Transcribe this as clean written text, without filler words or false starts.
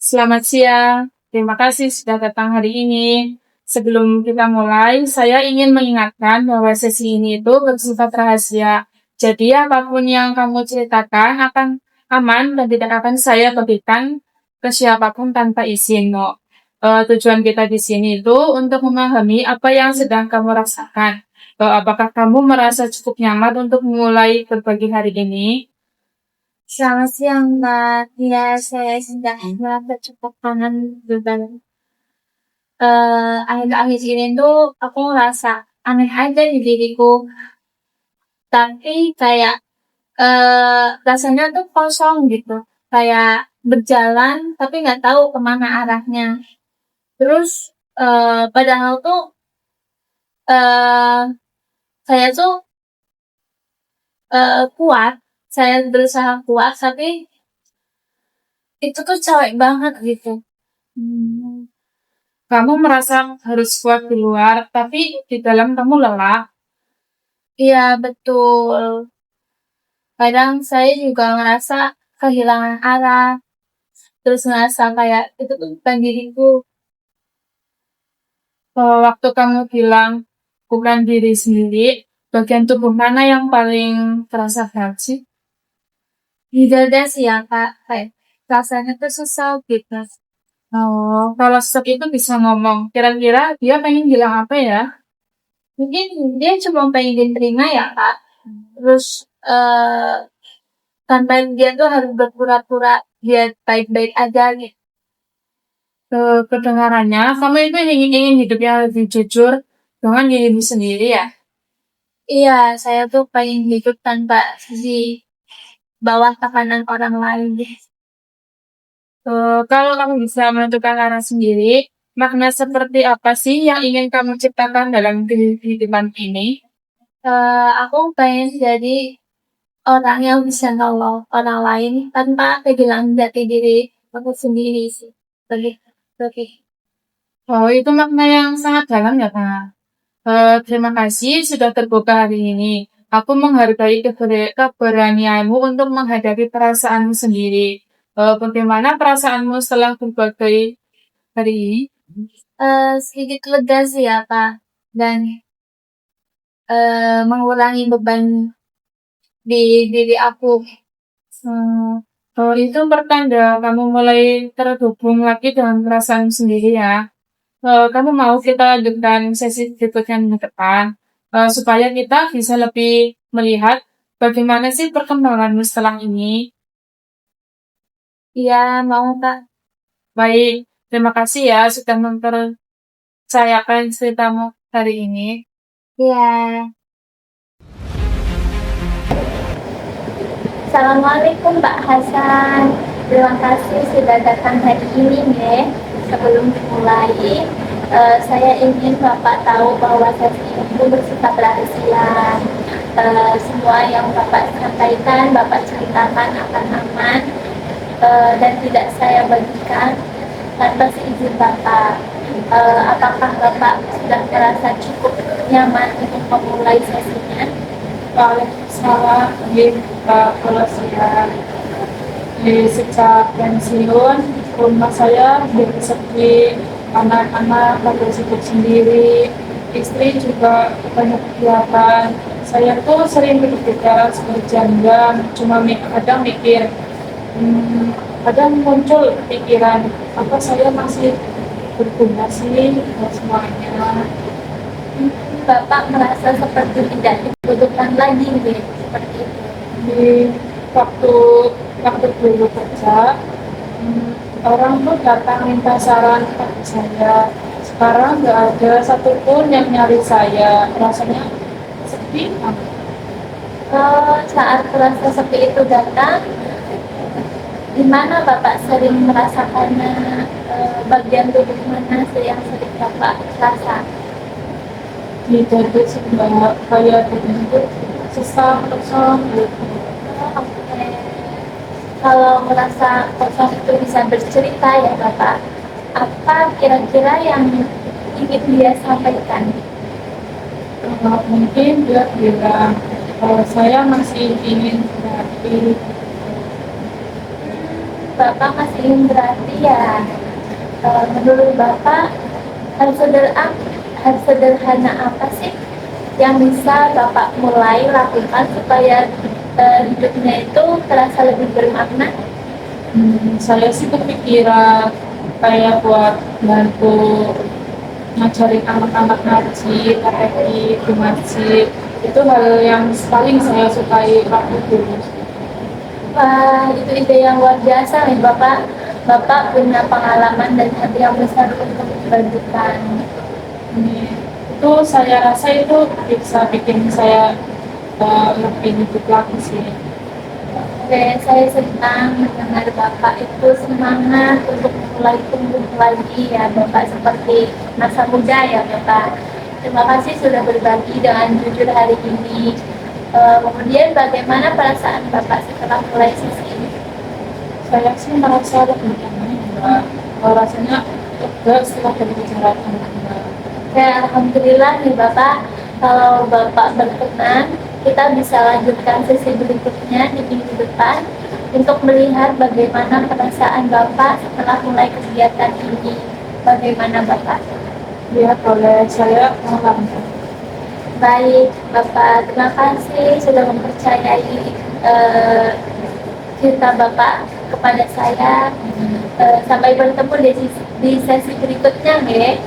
Selamat siang, terima kasih sudah datang hari ini. Sebelum kita mulai, saya ingin mengingatkan bahwa sesi ini itu bersifat rahasia. Jadi apapun yang kamu ceritakan akan aman dan tidak akan saya bagikan ke siapapun tanpa izin. No. Tujuan kita di sini itu untuk memahami apa yang sedang kamu rasakan. Apakah kamu merasa cukup nyaman untuk mulai berbagi hari ini? Selamat siang, Mbak. Ya, saya sudah merasa cukup kangen beban. Akhir-akhir ini tuh aku ngerasa aneh aja di diriku. Tapi kayak rasanya tuh kosong gitu. Kayak berjalan tapi nggak tahu kemana arahnya. Terus padahal tuh eh saya tuh kuat. Saya berusaha kuat tapi itu tuh capek banget gitu. Kamu merasa harus kuat di luar, tapi di dalam kamu lelah. Iya, betul. Kadang saya juga ngerasa kehilangan arah, terus ngerasa kayak itu tuh bukan diriku. Waktu kamu bilang bukan diri sendiri, bagian tubuh mana yang paling terasa berat sih? Di dada sih ya, Kak. Kayak rasanya tuh susah gitu. Kalau sesak itu bisa ngomong. Kira-kira dia pengen bilang apa ya? Mungkin dia cuma pengen diterima ya, Kak. Terus tanpa dia tuh harus berpura-pura dia baik-baik aja gitu. Kedengarannya, kamu itu ingin hidup yang lebih jujur dengan dirimu sendiri ya? Iya, saya tuh pengen hidup tanpa di bawah tekanan orang lain deh. Kalau kamu bisa menentukan arah sendiri, makna seperti apa sih yang ingin kamu ciptakan dalam kehidupan ini? Aku pengen jadi orang yang bisa nolong orang lain tanpa kehilangan jati diri aku sendiri sih. Oke. Itu makna yang sangat dalam ya, Kak. Terima kasih sudah terbuka hari ini. Aku menghargai keberanianmu untuk menghadapi perasaanmu sendiri. Bagaimana perasaanmu setelah berbagai hari ini? Sedikit lega sih ya Kak, dan mengurangi beban di diri aku. Itu pertanda kamu mulai terhubung lagi dengan perasaan sendiri ya. Kamu mau kita lanjutkan sesi berikutnya di depan, supaya kita bisa lebih melihat bagaimana sih perkembanganmu setelah ini. Iya, mau Kak. Baik, terima kasih ya sudah mempercayakan ceritamu hari ini. Iya. Assalamualaikum Mbak Hasan. Terima kasih sudah datang hari ini ya. Sebelum dimulai, saya ingin Bapak tahu bahwa sesi itu bersifat rahasia. Semua yang Bapak sampaikan, Bapak ceritakan akan aman dan tidak saya bagikan tanpa seizin Bapak. Apakah Bapak sudah merasa cukup nyaman untuk memulai sesinya? Waalaikumsalam, kalau saya sejak pensiun, rumah saya jadi sepi, anak-anak pada sibuk sendiri, istri juga banyak kegiatan. Saya tuh sering berpikiran berjam-jam, cuma kadang mikir, kadang muncul pikiran, apa saya masih berguna sih buat semuanya. Bapak merasa seperti tidak dibutuhkan lagi gitu, seperti itu. Di waktu waktu dulu kerja, orang tuh datang minta saran ke saya. Sekarang nggak ada satupun yang nyari saya, rasanya sepi banget. Saat rasa sepi itu datang, di mana Bapak sering merasakannya, bagian tubuh mana sih yang sering Bapak rasa? Di dada sebelah kayak begitu, sesak kosong gitu. Oke. Kalau merasa kosong itu bisa bercerita ya Bapak. Apa kira-kira yang ingin dia sampaikan? Mungkin dia bilang kalau saya masih ingin terapi. Bapak masih ingin berarti ya. Menurut Bapak, hal sederhana apa sih yang bisa Bapak mulai lakukan supaya hidupnya itu terasa lebih bermakna? Saya sih kepikiran kayak buat bantu ngajarin anak-anak ngaji, TPI, di masjid. Itu hal yang paling saya sukai waktu dulu. Wah, itu ide yang luar biasa nih Bapak. Bapak punya pengalaman dan hati yang besar untuk membagikan. Itu saya rasa itu bisa bikin saya lebih hidup lagi sih. Oke, saya senang mendengar Bapak itu semangat untuk mulai tumbuh lagi ya Bapak seperti masa muda ya Bapak. Terima kasih sudah berbagi dengan jujur hari ini. Kemudian bagaimana perasaan Bapak setelah mulai sesi ini? Saya sih merasa lebih tenang, rasanya lega setelah berbicara dengan Anda. Ya, Alhamdulillah nih Bapak, kalau Bapak berkenan, kita bisa lanjutkan sesi berikutnya di minggu depan untuk melihat bagaimana perasaan Bapak setelah mulai kegiatan ini. Bagaimana Bapak? Ya, boleh saya mengulangi. Baik, Bapak, terima kasih sudah mempercayai cerita Bapak kepada saya. Sampai bertemu di sesi berikutnya, ya.